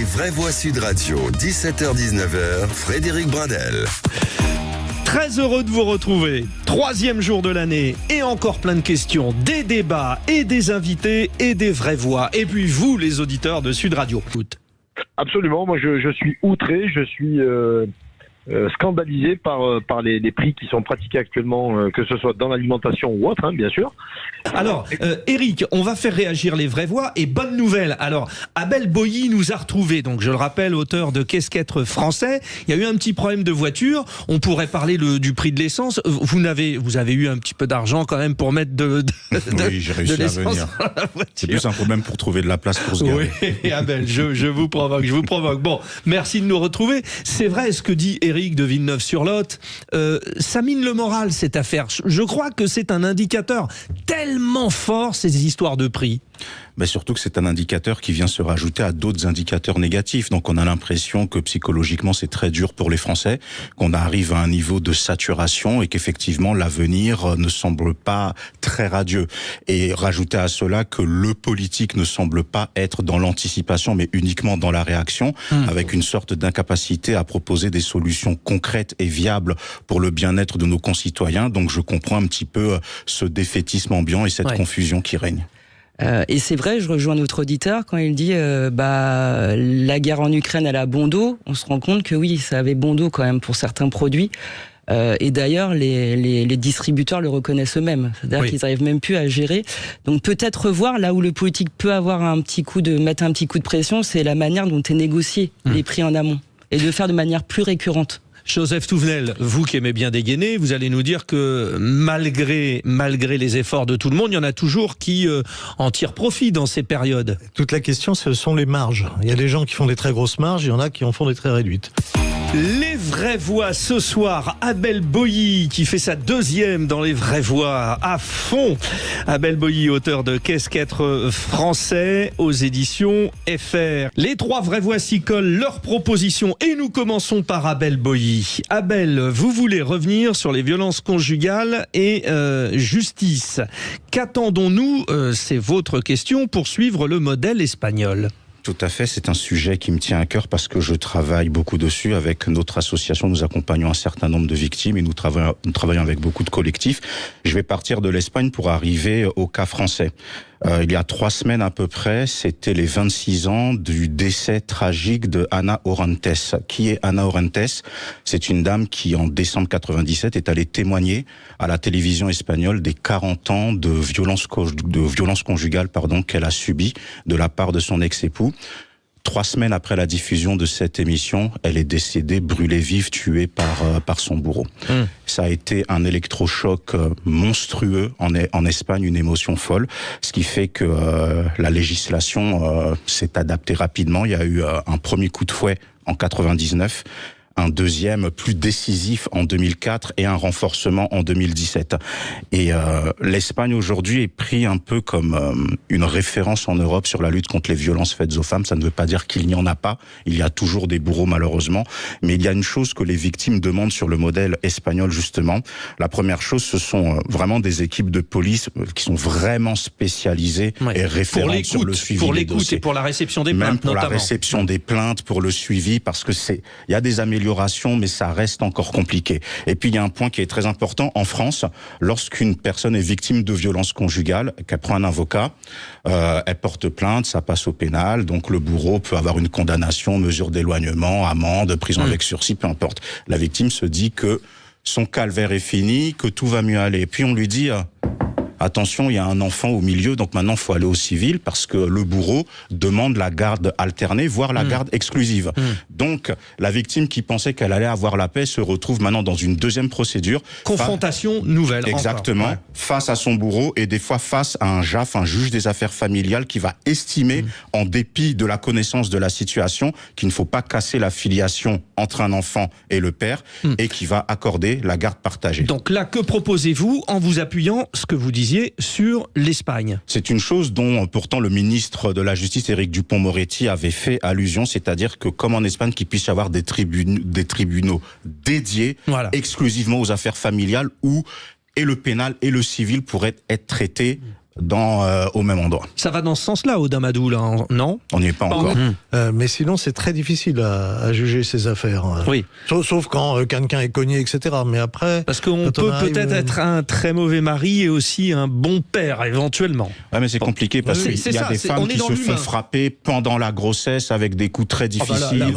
Les vraies voix Sud Radio, 17h-19h, Frédéric Brindel. Très heureux de vous retrouver. 3e jour de l'année et encore plein de questions, des débats et des invités et des vraies voix. Et puis vous, les auditeurs de Sud Radio. Absolument, moi je suis outré, je suis scandalisé par les prix qui sont pratiqués actuellement, que ce soit dans l'alimentation ou autre, bien sûr. Alors, Eric, on va faire réagir les vraies voix et bonne nouvelle. Alors, Abel Boilly nous a retrouvés, donc je le rappelle, auteur de Qu'est-ce qu'être français. Il y a eu un petit problème de voiture. On pourrait parler du prix de l'essence. Vous avez eu un petit peu d'argent quand même pour mettre oui, j'ai réussi à venir. C'est plus un problème pour trouver de la place pour se garer. Oui, Abel, je vous provoque. Bon, merci de nous retrouver. C'est vrai ce que dit Eric de Villeneuve-sur-Lot. Ça mine le moral, cette affaire. Je crois que c'est un indicateur tellement fort, ces histoires de prix. Mais surtout que c'est un indicateur qui vient se rajouter à d'autres indicateurs négatifs. Donc on a l'impression que psychologiquement c'est très dur pour les Français, qu'on arrive à un niveau de saturation et qu'effectivement l'avenir ne semble pas très radieux. Et rajouter à cela que le politique ne semble pas être dans l'anticipation mais uniquement dans la réaction, avec une sorte d'incapacité à proposer des solutions concrètes et viables pour le bien-être de nos concitoyens. Donc je comprends un petit peu ce défaitisme ambiant et cette confusion qui règne. Et c'est vrai, je rejoins notre auditeur quand il dit la guerre en Ukraine elle a bon dos. On se rend compte que oui, ça avait bon dos quand même pour certains produits. Et d'ailleurs, les distributeurs le reconnaissent eux-mêmes. C'est-à-dire qu'ils n'arrivent même plus à gérer. Donc peut-être revoir là où le politique peut avoir mettre un petit coup de pression, c'est la manière dont est négocié les prix en amont et de faire de manière plus récurrente. Joseph Touvenel, vous qui aimez bien dégainer, vous allez nous dire que malgré les efforts de tout le monde, il y en a toujours qui en tirent profit dans ces périodes. Toute la question, ce sont les marges. Il y a des gens qui font des très grosses marges, il y en a qui en font des très réduites. Les vraies voix ce soir, Abel Boilly qui fait sa 2e dans les vraies voix à fond. Abel Boilly, auteur de Qu'est-ce qu'être français aux éditions FR. Les 3 vraies voix s'y collent leurs propositions et nous commençons par Abel Boilly. Abel, vous voulez revenir sur les violences conjugales et justice. Qu'attendons-nous, c'est votre question, pour suivre le modèle espagnol? Tout à fait, c'est un sujet qui me tient à cœur parce que je travaille beaucoup dessus. Avec notre association, nous accompagnons un certain nombre de victimes et nous travaillons avec beaucoup de collectifs. Je vais partir de l'Espagne pour arriver au cas français. Il y a 3 semaines à peu près, c'était les 26 ans du décès tragique de Ana Orantes. Qui est Ana Orantes? C'est une dame qui, en décembre 97, est allée témoigner à la télévision espagnole des 40 ans de violence conjugale qu'elle a subi de la part de son ex-époux. 3 semaines après la diffusion de cette émission, elle est décédée, brûlée vive, tuée par son bourreau. Ça a été un électrochoc monstrueux en Espagne, une émotion folle, ce qui fait que la législation s'est adaptée rapidement. Il y a eu un premier coup de fouet en 99, un deuxième plus décisif en 2004 et un renforcement en 2017. Et l'Espagne aujourd'hui est pris un peu comme une référence en Europe sur la lutte contre les violences faites aux femmes. Ça ne veut pas dire qu'il n'y en a pas, il y a toujours des bourreaux malheureusement, mais il y a une chose que les victimes demandent sur le modèle espagnol justement. La première chose, ce sont vraiment des équipes de police qui sont vraiment spécialisées et référentes sur le suivi pour des l'écoute dossiers. et pour la réception des plaintes, même pour notamment. la réception des plaintes, pour le suivi, parce que il y a des améliorations, mais ça reste encore compliqué. Et puis il y a un point qui est très important en France, lorsqu'une personne est victime de violences conjugales, qu'elle prend un avocat, elle porte plainte, ça passe au pénal, donc le bourreau peut avoir une condamnation, mesure d'éloignement, amende, prison avec sursis, peu importe. La victime se dit que son calvaire est fini, que tout va mieux aller. Et puis on lui dit attention, il y a un enfant au milieu, donc maintenant il faut aller au civil parce que le bourreau demande la garde alternée, voire la garde exclusive. Donc la victime qui pensait qu'elle allait avoir la paix se retrouve maintenant dans une deuxième procédure. Confrontation nouvelle. Exactement, encore. face à son bourreau et des fois face à un JAF, un juge des affaires familiales qui va estimer, en dépit de la connaissance de la situation, qu'il ne faut pas casser la filiation entre un enfant et le père et qui va accorder la garde partagée. Donc là, que proposez-vous en vous appuyant, ce que vous disiez, sur l'Espagne? C'est une chose dont pourtant le ministre de la Justice, Éric Dupond-Moretti, avait fait allusion, c'est-à-dire que comme en Espagne, qu'il puisse y avoir des tribunaux dédiés exclusivement aux affaires familiales où et le pénal et le civil pourraient être traités au même endroit. Ça va dans ce sens-là, Aude Amadou, là, non? On n'y est pas encore. Mais sinon, c'est très difficile à juger ces affaires. Oui. Sauf quand quelqu'un est cogné, etc. Mais après... Parce qu'on peut peut-être être un très mauvais mari et aussi un bon père, éventuellement. Ouais, mais c'est compliqué parce qu'il y a des femmes qui se font frapper pendant la grossesse avec des coups très difficiles.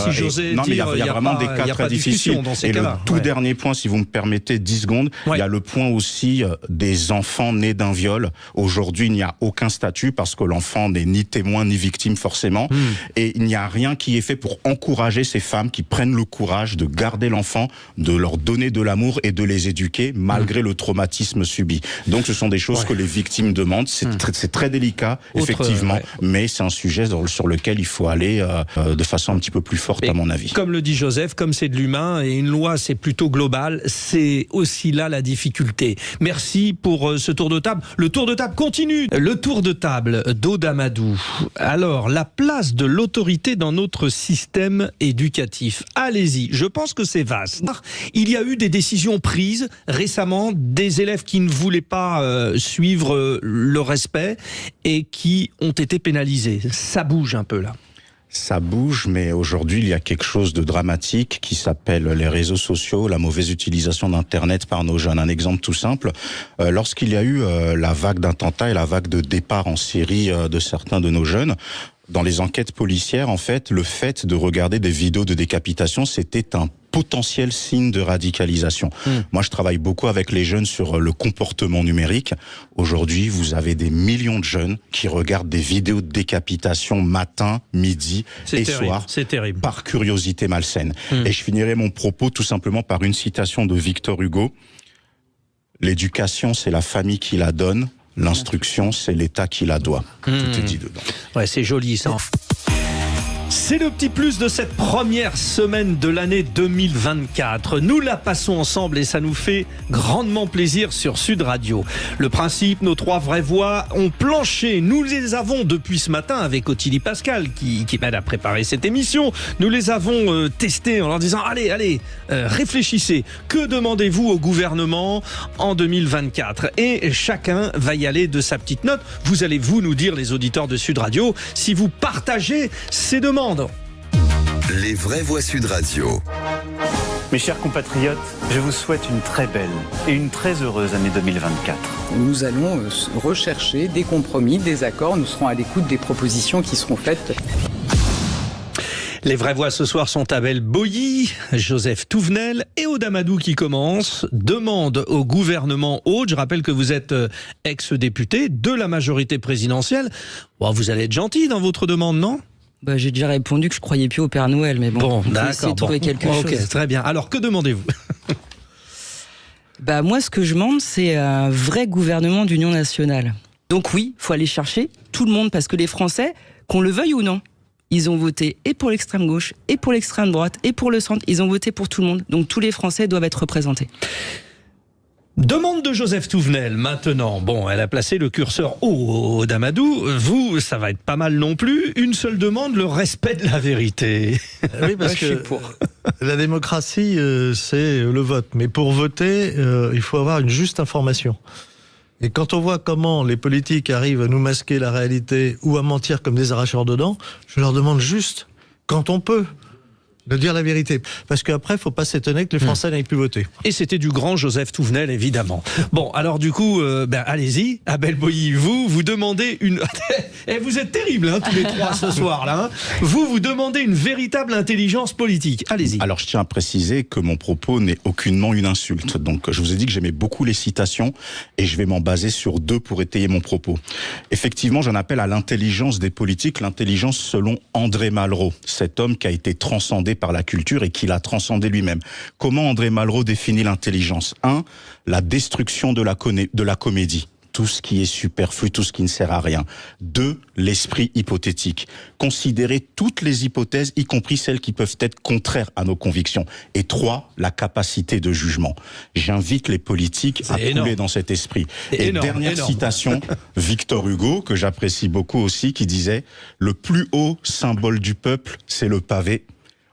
Si j'osais dire, il y a vraiment des cas très difficiles. Et le tout dernier point, si vous me permettez 10 secondes, il y a le point aussi des enfants nés d'un viol. Aujourd'hui, il n'y a aucun statut parce que l'enfant n'est ni témoin ni victime forcément. Et il n'y a rien qui est fait pour encourager ces femmes qui prennent le courage de garder l'enfant, de leur donner de l'amour et de les éduquer malgré le traumatisme subi. Donc ce sont des choses que les victimes demandent. C'est très délicat, effectivement, mais c'est un sujet sur lequel il faut aller de façon un petit peu plus forte, à mon avis. Comme le dit Joseph, comme c'est de l'humain et une loi c'est plutôt global, c'est aussi là la difficulté. Merci pour ce tour de table. Le tour de table continue. Le tour de table d'Aude Amadou. Alors, la place de l'autorité dans notre système éducatif. Allez-y, je pense que c'est vaste. Il y a eu des décisions prises récemment, des élèves qui ne voulaient pas suivre le respect et qui ont été pénalisés. Ça bouge un peu là. Ça bouge, mais aujourd'hui, il y a quelque chose de dramatique qui s'appelle les réseaux sociaux, la mauvaise utilisation d'Internet par nos jeunes. Un exemple tout simple, lorsqu'il y a eu la vague d'attentats et la vague de départ en Syrie de certains de nos jeunes, dans les enquêtes policières, en fait, le fait de regarder des vidéos de décapitation, c'était un potentiel signe de radicalisation. Moi, je travaille beaucoup avec les jeunes sur le comportement numérique. Aujourd'hui, vous avez des millions de jeunes qui regardent des vidéos de décapitation matin, midi et soir. C'est terrible. Par curiosité malsaine. Et je finirai mon propos tout simplement par une citation de Victor Hugo. L'éducation, c'est la famille qui la donne. L'instruction, c'est l'État qui la doit. Tout est dit dedans. Ouais, c'est joli ça. C'est le petit plus de cette première semaine de l'année 2024. Nous la passons ensemble et ça nous fait grandement plaisir sur Sud Radio. Le principe, nos trois vraies voix ont planché. Nous les avons depuis ce matin avec Ottilie Pascal qui m'aide à préparer cette émission. Nous les avons testés en leur disant allez, réfléchissez. Que demandez-vous au gouvernement en 2024? Et chacun va y aller de sa petite note. Vous allez nous dire, les auditeurs de Sud Radio, si vous partagez ces demandes. Les vraies voix Sud Radio. Mes chers compatriotes, je vous souhaite une très belle et une très heureuse année 2024. Nous allons rechercher des compromis, des accords. Nous serons à l'écoute des propositions qui seront faites. Les vraies voix ce soir sont Abel Boilly, Joseph Touvenel et Aude Amadou qui commence. Demande au gouvernement Aude. Je rappelle que vous êtes ex-député de la majorité présidentielle. Bon, vous allez être gentil dans votre demande, non ? J'ai déjà répondu que je croyais plus au Père Noël, mais bon, d'accord. Trouver quelque chose. Ok, très bien. Alors, que demandez-vous ? Moi, ce que je demande, c'est un vrai gouvernement d'union nationale. Donc oui, il faut aller chercher tout le monde, parce que les Français, qu'on le veuille ou non, ils ont voté et pour l'extrême gauche, et pour l'extrême droite, et pour le centre. Ils ont voté pour tout le monde. Donc tous les Français doivent être représentés. Demande de Joseph Touvenel, maintenant. Bon, elle a placé le curseur haut d'Amadou. Vous, ça va être pas mal non plus. Une seule demande, le respect de la vérité. Oui, parce que la démocratie, c'est le vote. Mais pour voter, il faut avoir une juste information. Et quand on voit comment les politiques arrivent à nous masquer la réalité ou à mentir comme des arracheurs de dents, je leur demande juste, quand on peut, de dire la vérité. Parce qu'après, il ne faut pas s'étonner que les Français n'aillent plus voter. Et c'était du grand Joseph Touvenel, évidemment. Bon, alors du coup, allez-y, Abel Boilly, vous demandez une... Et vous êtes terribles, tous les trois ce soir-là. Vous demandez une véritable intelligence politique. Allez-y. Alors, je tiens à préciser que mon propos n'est aucunement une insulte. Donc, je vous ai dit que j'aimais beaucoup les citations et je vais m'en baser sur deux pour étayer mon propos. Effectivement, j'en appelle à l'intelligence des politiques, l'intelligence selon André Malraux, cet homme qui a été transcendé par la culture et qui l'a transcendé lui-même. Comment André Malraux définit l'intelligence ? 1. La destruction de la comédie. Tout ce qui est superflu, tout ce qui ne sert à rien. 2. L'esprit hypothétique. Considérer toutes les hypothèses, y compris celles qui peuvent être contraires à nos convictions. Et 3. La capacité de jugement. J'invite les politiques à couler dans cet esprit. Et dernière citation, Victor Hugo, que j'apprécie beaucoup aussi, qui disait « Le plus haut symbole du peuple, c'est le pavé.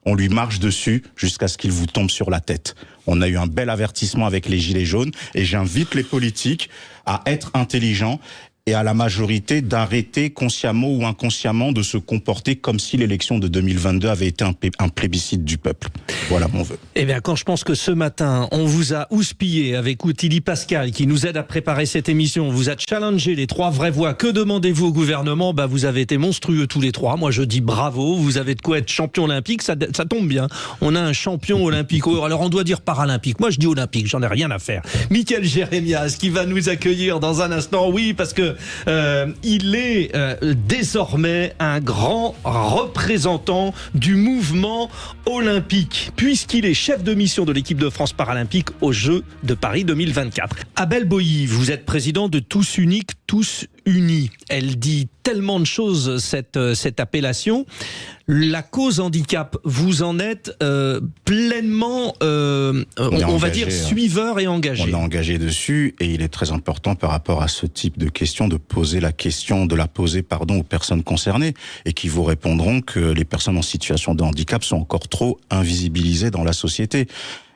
On lui marche dessus jusqu'à ce qu'il vous tombe sur la tête. » On a eu un bel avertissement avec les Gilets jaunes et j'invite les politiques à être intelligents et à la majorité d'arrêter consciemment ou inconsciemment de se comporter comme si l'élection de 2022 avait été un plébiscite du peuple. Voilà mon vœu. Eh bien, quand je pense que ce matin, on vous a houspillé avec Ottilie Pascal, qui nous aide à préparer cette émission, on vous a challengé les 3 vraies voix. Que demandez-vous au gouvernement ? Bah, vous avez été monstrueux tous les 3. Moi, je dis bravo. Vous avez de quoi être champion olympique. Ça tombe bien. On a un champion olympique. Alors, on doit dire paralympique. Moi, je dis olympique. J'en ai rien à faire. Mickaël Jérémias, qui va nous accueillir dans un instant. Oui, parce que il est désormais un grand représentant du mouvement olympique, puisqu'il est chef de mission de l'équipe de France paralympique aux Jeux de Paris 2024. Abel Boilly, vous êtes président de Tous Uniques, Tous Unis. Elle dit tellement de choses, cette appellation. La cause handicap, vous en êtes pleinement, on va dire, suiveur et engagé. On est engagé dessus et il est très important par rapport à ce type de question de la poser aux personnes concernées et qui vous répondront que les personnes en situation de handicap sont encore trop invisibilisées dans la société.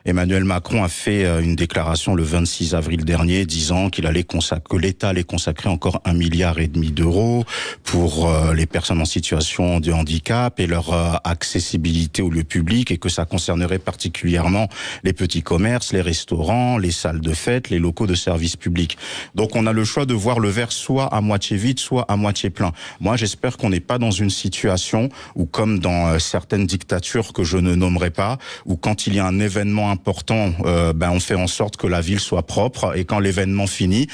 Emmanuel Macron a fait une déclaration le 26 avril dernier disant que l'État allait consacrer encore 1,5 milliard d'euros pour les personnes en situation de handicap et leur accessibilité au lieu public et que ça concernerait particulièrement les petits commerces, les restaurants, les salles de fête, les locaux de services publics. Donc on a le choix de voir le verre soit à moitié vide, soit à moitié plein. Moi j'espère qu'on n'est pas dans une situation où, comme dans certaines dictatures que je ne nommerai pas, où quand il y a un événement important, on fait en sorte que la ville soit propre et quand l'événement finit,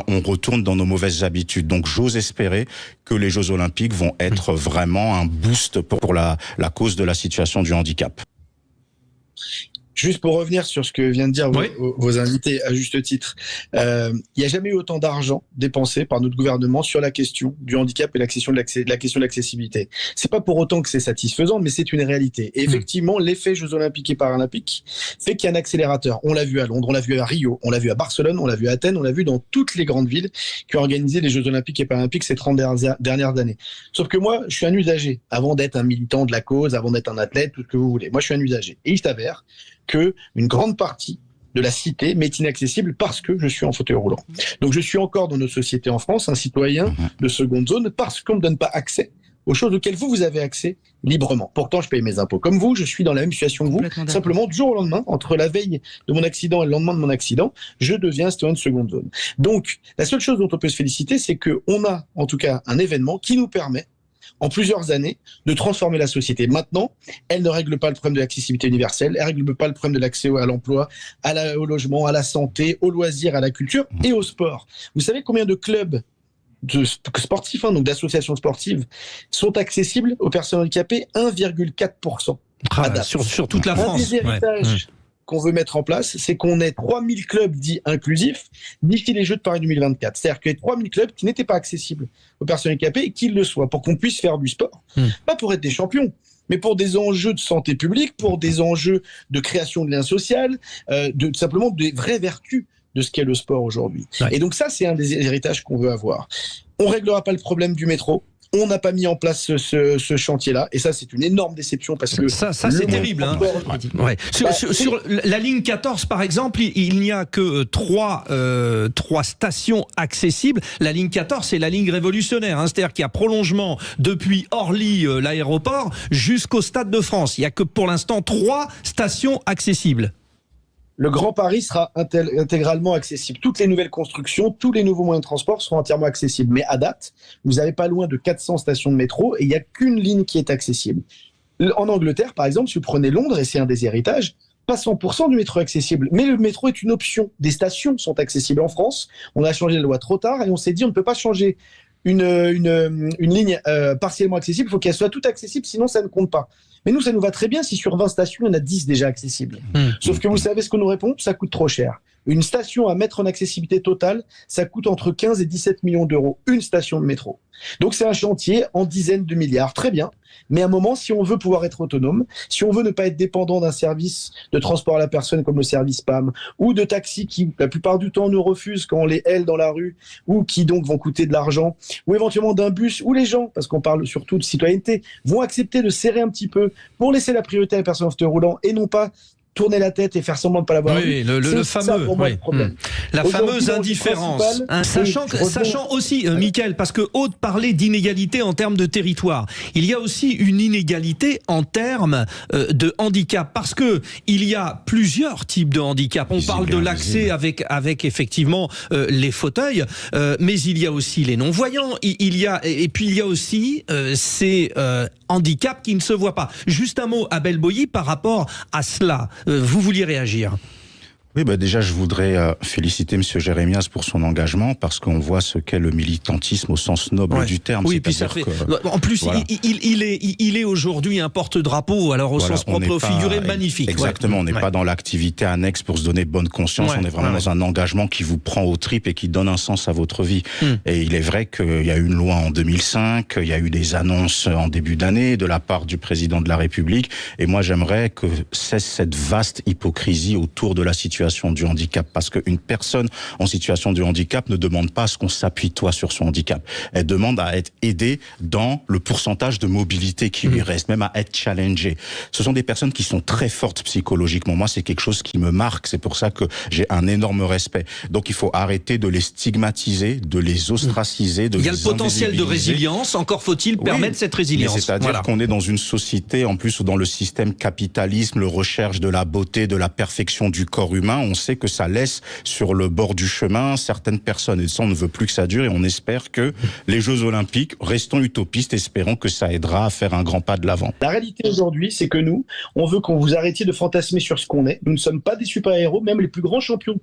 on retourne dans nos mauvaises habitudes. Donc j'ose espérer que les Jeux Olympiques vont être vraiment un boost pour la cause de la situation du handicap. Juste pour revenir sur ce que viennent de dire vos invités à juste titre, il n'y a jamais eu autant d'argent dépensé par notre gouvernement sur la question du handicap et la question de l'accessibilité. C'est pas pour autant que c'est satisfaisant, mais c'est une réalité. Et effectivement, l'effet Jeux Olympiques et Paralympiques fait qu'il y a un accélérateur. On l'a vu à Londres, on l'a vu à Rio, on l'a vu à Barcelone, on l'a vu à Athènes, on l'a vu dans toutes les grandes villes qui ont organisé les Jeux Olympiques et Paralympiques ces 30 dernières années. Sauf que moi, je suis un usager. Avant d'être un militant de la cause, avant d'être un athlète, tout ce que vous voulez. Moi, je suis un usager. Et il s'avère que une grande partie de la cité m'est inaccessible parce que je suis en fauteuil roulant. Donc je suis encore dans notre société en France un citoyen de seconde zone parce qu'on ne me donne pas accès aux choses auxquelles vous avez accès librement. Pourtant, je paye mes impôts comme vous, je suis dans la même situation que vous. Simplement, du jour au lendemain, entre la veille de mon accident et le lendemain de mon accident, je deviens un citoyen de seconde zone. Donc, la seule chose dont on peut se féliciter, c'est qu'on a en tout cas un événement qui nous permet en plusieurs années, de transformer la société. Maintenant, elle ne règle pas le problème de l'accessibilité universelle, elle ne règle pas le problème de l'accès à l'emploi, au logement, à la santé, aux loisirs, à la culture et au sport. Vous savez combien de clubs sportifs, donc d'associations sportives, sont accessibles aux personnes handicapées? 1,4%. Sur toute la France. Un des héritages qu'on veut mettre en place, c'est qu'on ait 3000 clubs dits inclusifs d'ici les Jeux de Paris 2024. C'est-à-dire qu'il y a 3000 clubs qui n'étaient pas accessibles aux personnes handicapées et qu'ils le soient, pour qu'on puisse faire du sport. Pas pour être des champions, mais pour des enjeux de santé publique, pour des enjeux de création de liens sociaux, simplement des vraies vertus de ce qu'est le sport aujourd'hui. Et donc ça, c'est un des héritages qu'on veut avoir. On ne réglera pas le problème du métro. On n'a pas mis en place ce chantier-là, et ça c'est une énorme déception parce que ça c'est terrible. Sur la ligne 14 par exemple, il n'y a que trois stations accessibles. La ligne 14 c'est la ligne révolutionnaire, c'est-à-dire qu'il y a prolongement depuis Orly, l'aéroport, jusqu'au Stade de France. Il n'y a que pour l'instant 3 stations accessibles. Le Grand Paris sera intégralement accessible. Toutes les nouvelles constructions, tous les nouveaux moyens de transport seront entièrement accessibles. Mais à date, vous n'avez pas loin de 400 stations de métro et il n'y a qu'une ligne qui est accessible. En Angleterre, par exemple, si vous prenez Londres, et c'est un des héritages, pas 100% du métro accessible. Mais le métro est une option. Des stations sont accessibles. En France, on a changé la loi trop tard et on s'est dit on ne peut pas changer une ligne partiellement accessible. Il faut qu'elle soit toute accessible, sinon ça ne compte pas. Mais nous, ça nous va très bien si sur 20 stations, il y en a 10 déjà accessibles. Sauf que vous savez ce qu'on nous répond? Ça coûte trop cher. Une station à mettre en accessibilité totale, ça coûte entre 15 et 17 millions d'euros, une station de métro. Donc c'est un chantier en dizaines de milliards, très bien. Mais à un moment, si on veut pouvoir être autonome, si on veut ne pas être dépendant d'un service de transport à la personne comme le service PAM, ou de taxis qui, la plupart du temps, nous refusent quand on les hèle dans la rue, ou qui donc vont coûter de l'argent, ou éventuellement d'un bus, où les gens, parce qu'on parle surtout de citoyenneté, vont accepter de serrer un petit peu pour laisser la priorité à la personne en fauteuil roulant et non pas tourner la tête et faire semblant de ne pas l'avoir vu. Le ça, fameux, pour moi, le problème. La fameuse indifférence. Sachant aussi, Mickaël, parce que Aude parlait d'inégalité en termes de territoire, il y a aussi une inégalité en termes de handicap, parce que il y a plusieurs types de handicap. On parle de l'accès avec effectivement les fauteuils, mais il y a aussi les non-voyants, et puis il y a aussi ces handicaps qui ne se voient pas. Juste un mot, Abel Boilly, par rapport à cela. Vous vouliez réagir ? Oui, déjà, je voudrais féliciter M. Jérémias pour son engagement, parce qu'on voit ce qu'est le militantisme au sens noble du terme. Oui, puis ça fait. En plus, voilà. il est aujourd'hui un porte-drapeau, alors au sens propre au figuré, magnifique. Exactement, on n'est pas dans l'activité annexe pour se donner bonne conscience, on est vraiment dans un engagement qui vous prend aux tripes et qui donne un sens à votre vie. Et il est vrai qu'il y a eu une loi en 2005, il y a eu des annonces en début d'année de la part du président de la République, et moi j'aimerais que cesse cette vaste hypocrisie autour de la situation du handicap, parce qu'une personne en situation de handicap ne demande pas à ce qu'on s'appuie sur son handicap. Elle demande à être aidée dans le pourcentage de mobilité qui lui reste, même à être challengée. Ce sont des personnes qui sont très fortes psychologiquement. Moi, c'est quelque chose qui me marque. C'est pour ça que j'ai un énorme respect. Donc, il faut arrêter de les stigmatiser, de les ostraciser, de les invisibiliser. Il y a le potentiel de résilience. Encore faut-il permettre cette résilience. C'est-à-dire qu'on est dans une société, en plus, dans le système capitalisme, le recherche de la beauté, de la perfection du corps humain. On sait que ça laisse sur le bord du chemin certaines personnes, et ça on ne veut plus que ça dure, et on espère que les Jeux Olympiques, restons utopistes, espérons que ça aidera à faire un grand pas de l'avant. La réalité aujourd'hui, c'est que nous, on veut qu'on vous arrêtiez de fantasmer sur ce qu'on est. Nous ne sommes pas des super-héros, même les plus grands champions,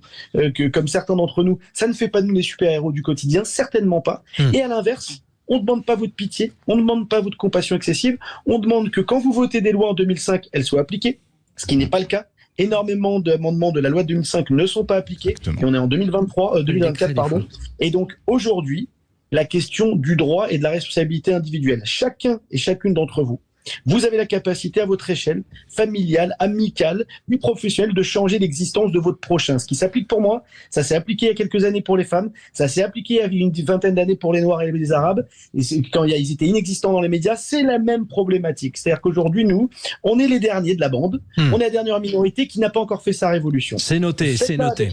comme certains d'entre nous, ça ne fait pas de nous les super-héros du quotidien, certainement pas. Et à l'inverse, on ne demande pas votre pitié, on ne demande pas votre compassion excessive, on demande que quand vous votez des lois en 2005, elles soient appliquées, ce qui n'est pas le cas. Énormément d'amendements de la loi de 2005 ne sont pas appliqués. Et on est en 2024, pardon. Et donc, aujourd'hui, la question du droit et de la responsabilité individuelle. Chacun et chacune d'entre vous, vous avez la capacité à votre échelle, familiale, amicale, puis professionnelle, de changer l'existence de votre prochain. Ce qui s'applique pour moi, ça s'est appliqué il y a quelques années pour les femmes, ça s'est appliqué il y a une vingtaine d'années pour les Noirs et les Arabes, et quand ils étaient inexistants dans les médias, c'est la même problématique. C'est-à-dire qu'aujourd'hui, nous, on est les derniers de la bande, on est la dernière minorité qui n'a pas encore fait sa révolution. C'est noté, c'est noté.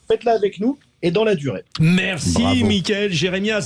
Faites-la avec nous et dans la durée. Merci, Mickaël Jérémias.